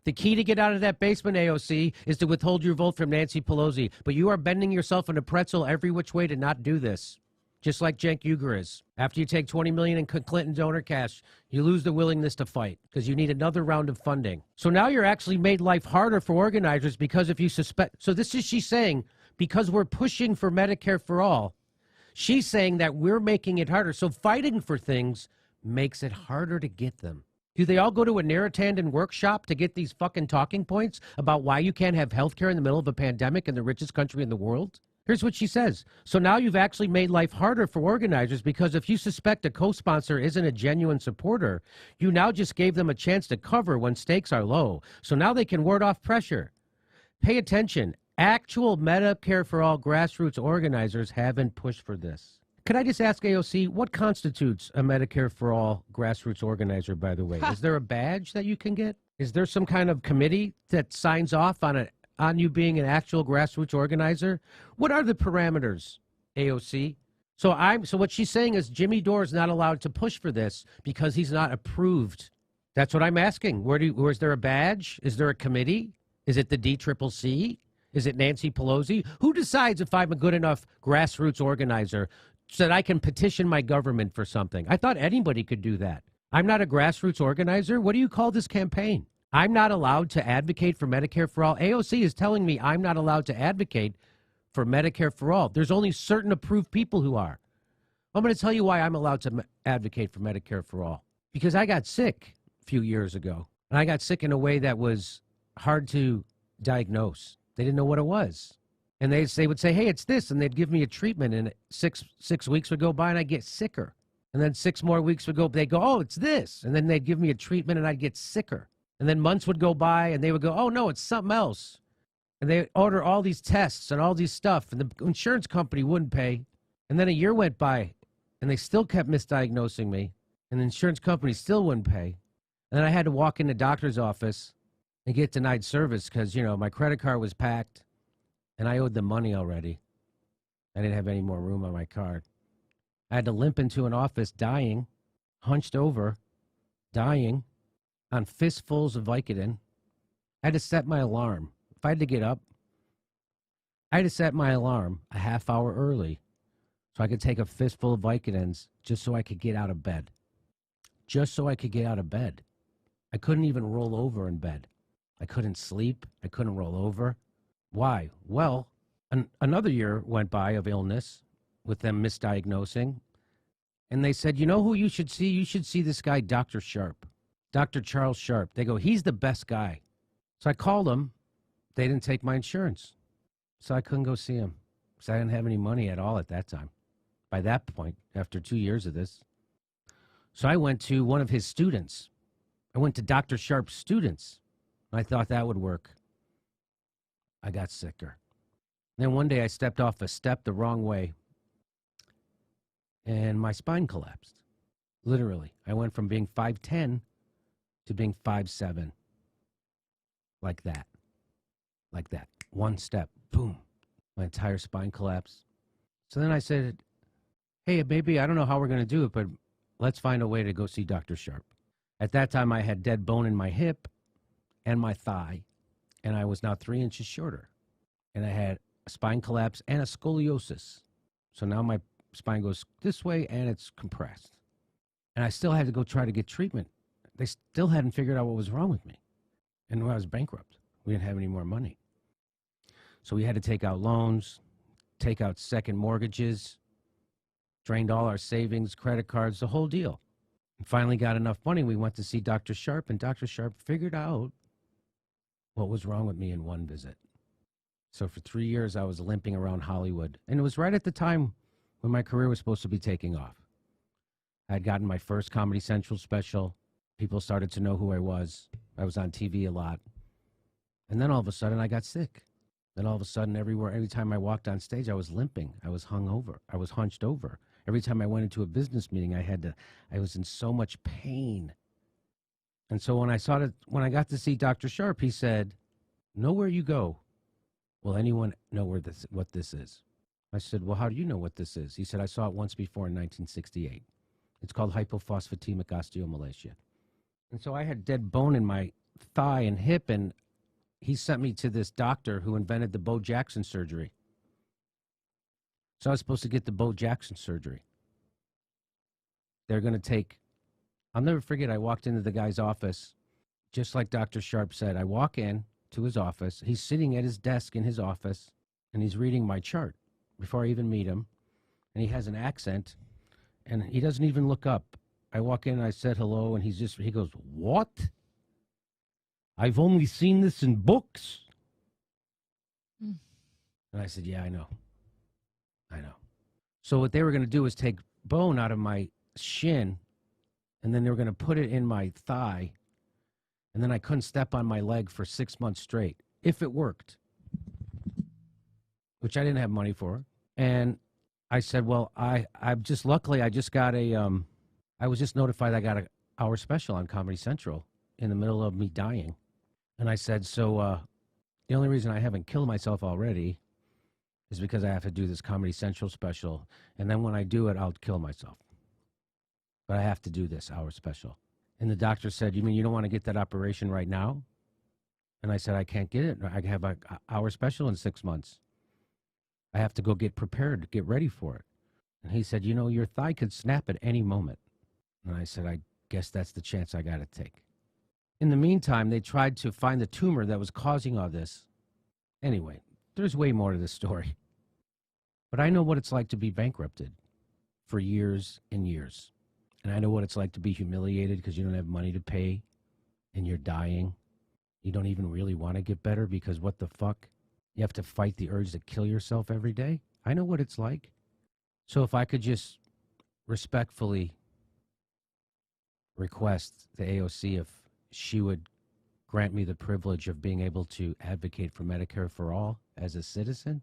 The key to get out of that basement, AOC, is to withhold your vote from Nancy Pelosi. But you are bending yourself in a pretzel every which way to not do this. Just like Cenk Uygur is. After you take $20 million in Clinton donor cash, you lose the willingness to fight because you need another round of funding. So now you're actually made life harder for organizers because if you suspect... So this is she's saying, because we're pushing for Medicare for all, she's saying that we're making it harder. So fighting for things makes it harder to get them. Do they all go to a Narrowtandon workshop to get these fucking talking points about why you can't have health care in the middle of a pandemic in the richest country in the world? Here's what she says. So now you've actually made life harder for organizers because if you suspect a co-sponsor isn't a genuine supporter, you now just gave them a chance to cover when stakes are low. So now they can ward off pressure. Pay attention. Actual Medicare for all grassroots organizers haven't pushed for this. Could I just ask AOC, what constitutes a Medicare for all grassroots organizer, by the way? Is there a badge that you can get? Is there some kind of committee that signs off on you being an actual grassroots organizer? What are the parameters, AOC? So what she's saying is Jimmy Dore is not allowed to push for this because he's not approved. That's what I'm asking. Is there a badge? Is there a committee? Is it the DCCC? Is it Nancy Pelosi? Who decides if I'm a good enough grassroots organizer so that I can petition my government for something? I thought anybody could do that. I'm not a grassroots organizer. What do you call this campaign? I'm not allowed to advocate for Medicare for all. AOC is telling me I'm not allowed to advocate for Medicare for all. There's only certain approved people who are. I'm going to tell you why I'm allowed to advocate for Medicare for all. Because I got sick a few years ago. And I got sick in a way that was hard to diagnose. They didn't know what it was. And they would say, hey, it's this. And they'd give me a treatment. And six weeks would go by and I'd get sicker. And then 6 more weeks would go, they'd go, oh, it's this. And then they'd give me a treatment and I'd get sicker. And then months would go by and they would go, oh, no, it's something else. And they order all these tests and all these stuff. And the insurance company wouldn't pay. And then a year went by and they still kept misdiagnosing me. And the insurance company still wouldn't pay. And then I had to walk in the doctor's office and get denied service because, my credit card was packed and I owed them money already. I didn't have any more room on my card. I had to limp into an office dying, hunched over, dying, on fistfuls of Vicodin. I had to set my alarm. If I had to get up, I had to set my alarm a half hour early so I could take a fistful of Vicodins just so I could get out of bed. Just so I could get out of bed. I couldn't even roll over in bed. I couldn't sleep. I couldn't roll over. Why? Well, another year went by of illness with them misdiagnosing. And they said, you know who you should see? You should see this guy, Dr. Sharp. Dr. Charles Sharp. They go, he's the best guy. So I called him. They didn't take my insurance. So I couldn't go see him because I didn't have any money at all at that time. By that point, after 2 years of this. So I went to one of his students. I went to Dr. Sharp's students. I thought that would work. I got sicker. Then one day I stepped off a step the wrong way and my spine collapsed. Literally. I went from being 5'10" to being 5'7". Like that. Like that. One step. Boom. My entire spine collapsed. So then I said, hey, baby, I don't know how we're going to do it, but let's find a way to go see Dr. Sharp. At that time, I had dead bone in my hip and my thigh, and I was now 3 inches shorter. And I had a spine collapse and a scoliosis. So now my spine goes this way and it's compressed. And I still had to go try to get treatment. They still hadn't figured out what was wrong with me. And I was bankrupt. We didn't have any more money. So we had to take out loans, take out second mortgages, drained all our savings, credit cards, the whole deal. And finally got enough money. We went to see Dr. Sharp, and Dr. Sharp figured out what was wrong with me in one visit. So for 3 years, I was limping around Hollywood. And it was right at the time when my career was supposed to be taking off. I had gotten my first Comedy Central special. People started to know who I was. I was on TV a lot. And then all of a sudden, I got sick. Then all of a sudden, every time I walked on stage, I was limping. I was hungover. I was hunched over. Every time I went into a business meeting, I was in so much pain. And so when I got to see Dr. Sharp, he said, know where you go. Will anyone know what this is? I said, well, how do you know what this is? He said, I saw it once before in 1968. It's called hypophosphatemic osteomalacia. And so I had dead bone in my thigh and hip, and he sent me to this doctor who invented the Bo Jackson surgery. So I was supposed to get the Bo Jackson surgery. They're going to take, I'll never forget, I walked into the guy's office, just like Dr. Sharp said. I walk in to his office. He's sitting at his desk in his office, and he's reading my chart before I even meet him. And he has an accent, and he doesn't even look up. I walk in, and I said hello, and he goes, "What? I've only seen this in books." And I said, "Yeah, I know. So what they were going to do was take bone out of my shin, and then they were going to put it in my thigh, and then I couldn't step on my leg for 6 months straight, if it worked, which I didn't have money for. And I said, well, I'm just, luckily, I just got I was just notified I got an hour special on Comedy Central in the middle of me dying. And I said, so the only reason I haven't killed myself already is because I have to do this Comedy Central special. And then when I do it, I'll kill myself. But I have to do this hour special. And the doctor said, you mean you don't want to get that operation right now? And I said, I can't get it. I have an hour special in 6 months. I have to go get prepared, get ready for it. And he said, you know, your thigh could snap at any moment. And I said, I guess that's the chance I got to take. In the meantime, they tried to find the tumor that was causing all this. Anyway, there's way more to this story. But I know what it's like to be bankrupted for years and years. And I know what it's like to be humiliated because you don't have money to pay and you're dying. You don't even really want to get better because what the fuck? You have to fight the urge to kill yourself every day. I know what it's like. So if I could just respectfully request the AOC if she would grant me the privilege of being able to advocate for Medicare for all as a citizen.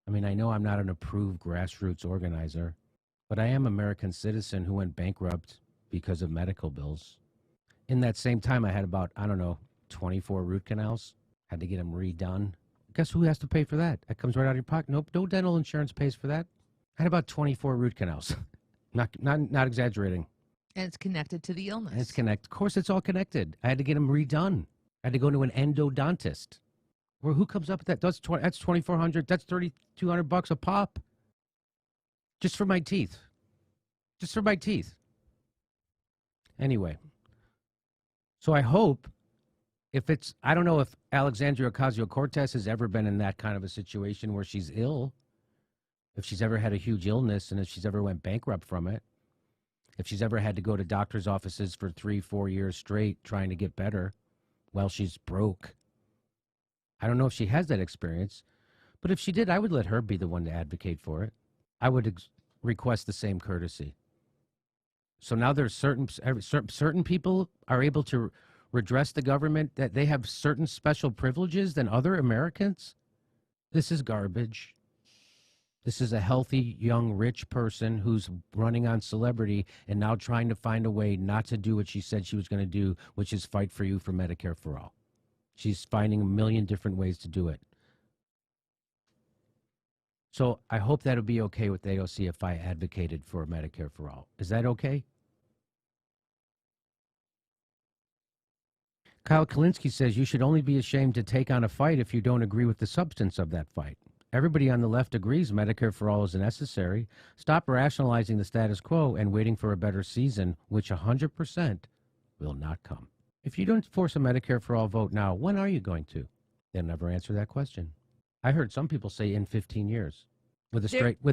I mean, I know I'm not an approved grassroots organizer, but I am an American citizen who went bankrupt because of medical bills. In that same time, I had about, 24 root canals. Had to get them redone. Guess who has to pay for that? That comes right out of your pocket. Nope, no dental insurance pays for that. I had about 24 root canals. Not exaggerating. And it's connected to the illness. And it's connected. Of course, it's all connected. I had to get them redone. I had to go to an endodontist. Well, who comes up with that? That's $2,400. That's $3,200 a pop. Just for my teeth. Just for my teeth. Anyway. So I hope I don't know if Alexandria Ocasio-Cortez has ever been in that kind of a situation where she's ill, if she's ever had a huge illness and if she's ever went bankrupt from it, if she's ever had to go to doctor's offices for 3-4 years straight trying to get better while she's broke. I don't know if she has that experience, but if she did, I would let her be the one to advocate for it. I would request the same courtesy. So now there's certain people are able to redress the government, that they have certain special privileges than other Americans. This is garbage. This is a healthy, young, rich person who's running on celebrity and now trying to find a way not to do what she said she was going to do, which is fight for you for Medicare for all. She's finding a million different ways to do it. So I hope that would be okay with the AOC if I advocated for Medicare for all. Is that okay? Kyle Kalinske says you should only be ashamed to take on a fight if you don't agree with the substance of that fight. Everybody on the left agrees Medicare for all is necessary. Stop rationalizing the status quo and waiting for a better season, which 100% will not come. If you don't force a Medicare for all vote now, when are you going to? They'll never answer that question. I heard some people say in 15 years with a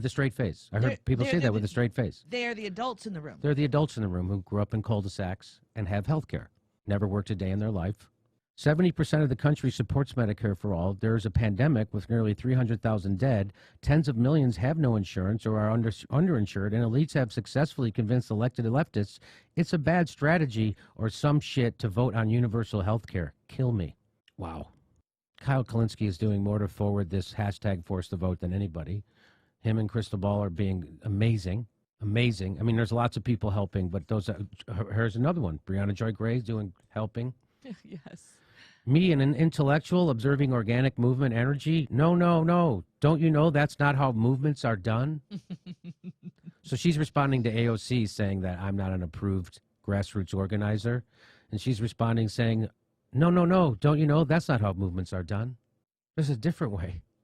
straight face. I heard people say that with a straight face. They're the adults in the room. They're the adults in the room who grew up in cul-de-sacs and have health care. Never worked a day in their life. 70% of the country supports Medicare for all. There is a pandemic with nearly 300,000 dead. Tens of millions have no insurance or are underinsured, and elites have successfully convinced elected leftists it's a bad strategy or some shit to vote on universal health care. Kill me. Wow. Kyle Kalinske is doing more to forward this hashtag force the vote than anybody. Him and Crystal Ball are being amazing. Amazing. I mean, there's lots of people helping, but here's another one. Brianna Joy Gray's helping. Yes. Me, an intellectual observing organic movement energy. No. Don't you know that's not how movements are done? So she's responding to AOC saying that I'm not an approved grassroots organizer. And she's responding saying, No, no, no. Don't you know that's not how movements are done? There's a different way.